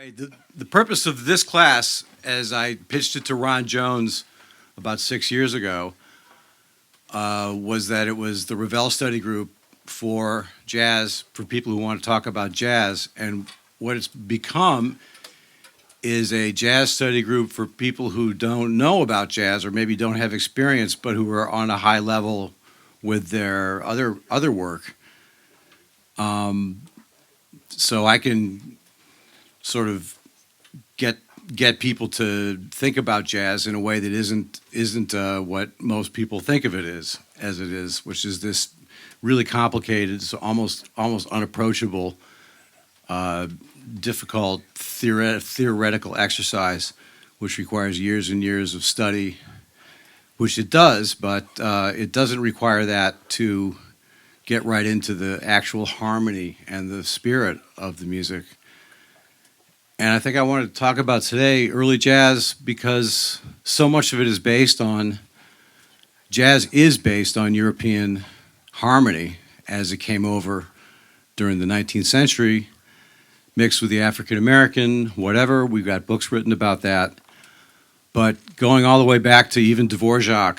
The purpose of this class, as I pitched it to Ron Jones about 6 years ago, was that it was the Ravel study group for jazz, for people who want to talk about jazz. And what it's become is a jazz study group for people who don't know about jazz or maybe don't have experience, but who are on a high level with their other work. So I can sort of get people to think about jazz in a way that isn't what most people think of it as it is, which is this really complicated, so almost unapproachable, difficult theoretical exercise, which requires years and years of study, which it does, but it doesn't require that to get right into the actual harmony and the spirit of the music. And I think I wanted to talk about today early jazz because so much of it is based on, jazz is based on European harmony as it came over during the 19th century, mixed with the African American, whatever. We've got books written about that. But going all the way back to even Dvorak,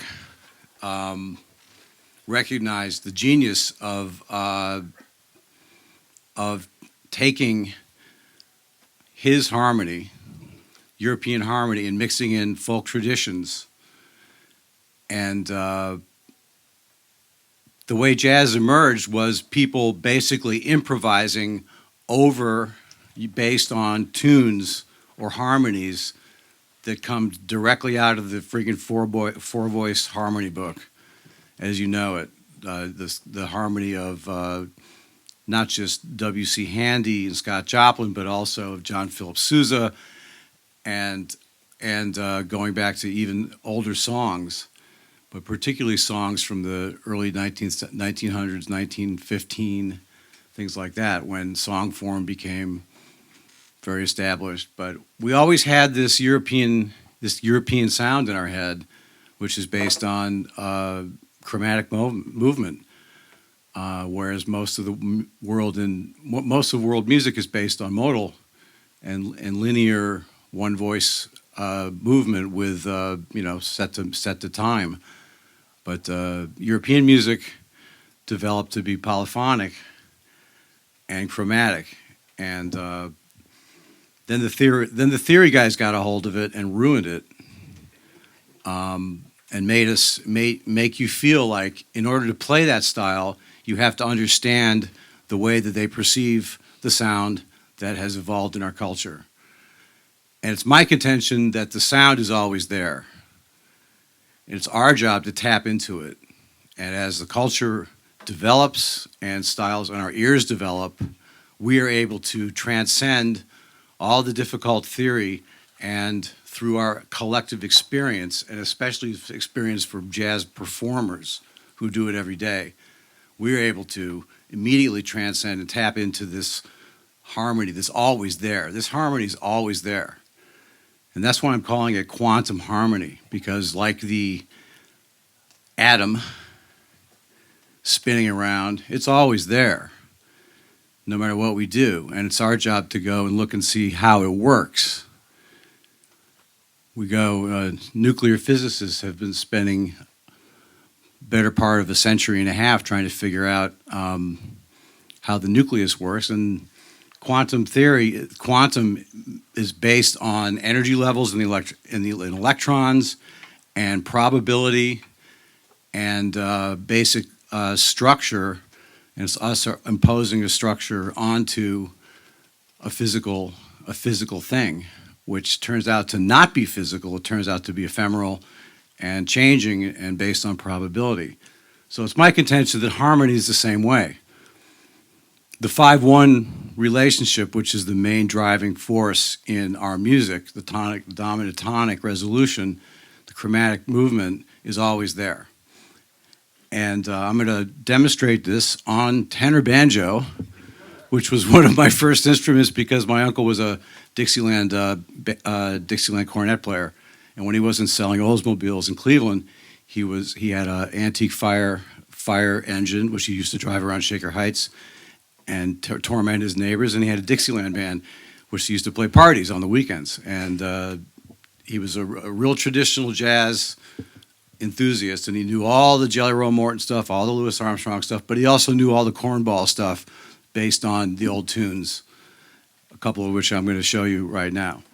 recognized the genius of taking his harmony, European harmony, and mixing in folk traditions. And the way jazz emerged was people basically improvising based on tunes or harmonies that come directly out of the friggin' four-voice harmony book, as you know it. The harmony of not just W.C. Handy and Scott Joplin, but also of John Philip Sousa, and going back to even older songs, but particularly songs from the early 1900s, 1915, things like that, when song form became very established. But we always had this European sound in our head, which is based on chromatic movement. Whereas most of the world music is based on modal and linear one voice movement with set to time. But European music developed to be polyphonic and chromatic, and then the theory guys got a hold of it and ruined it, and make you feel like in order to play that style, you have to understand the way that they perceive the sound that has evolved in our culture. And it's my contention that the sound is always there. It's our job to tap into it. And as the culture develops and styles and our ears develop, we are able to transcend all the difficult theory, and through our collective experience, and especially experience for jazz performers who do it every day, we're able to immediately transcend and tap into this harmony that's always there. This harmony is always there. And that's why I'm calling it quantum harmony, because like the atom spinning around, it's always there, no matter what we do. And it's our job to go and look and see how it works. Nuclear physicists have been spending better part of a century and a half trying to figure out how the nucleus works. And quantum is based on energy levels in the electrons and probability and basic structure. And it's us imposing a structure onto a physical thing, which turns out to not be physical. It turns out to be ephemeral and changing and based on probability. So it's my contention that harmony is the same way. The 5-1 relationship, which is the main driving force in our music, the tonic, dominant tonic resolution, the chromatic movement, is always there. And I'm going to demonstrate this on tenor banjo, which was one of my first instruments because my uncle was a Dixieland cornet player. And when he wasn't selling Oldsmobiles in Cleveland, he had an antique fire engine, which he used to drive around Shaker Heights and torment his neighbors. And he had a Dixieland band, which he used to play parties on the weekends. And he was a real traditional jazz enthusiast, and he knew all the Jelly Roll Morton stuff, all the Louis Armstrong stuff, but he also knew all the cornball stuff based on the old tunes, a couple of which I'm going to show you right now.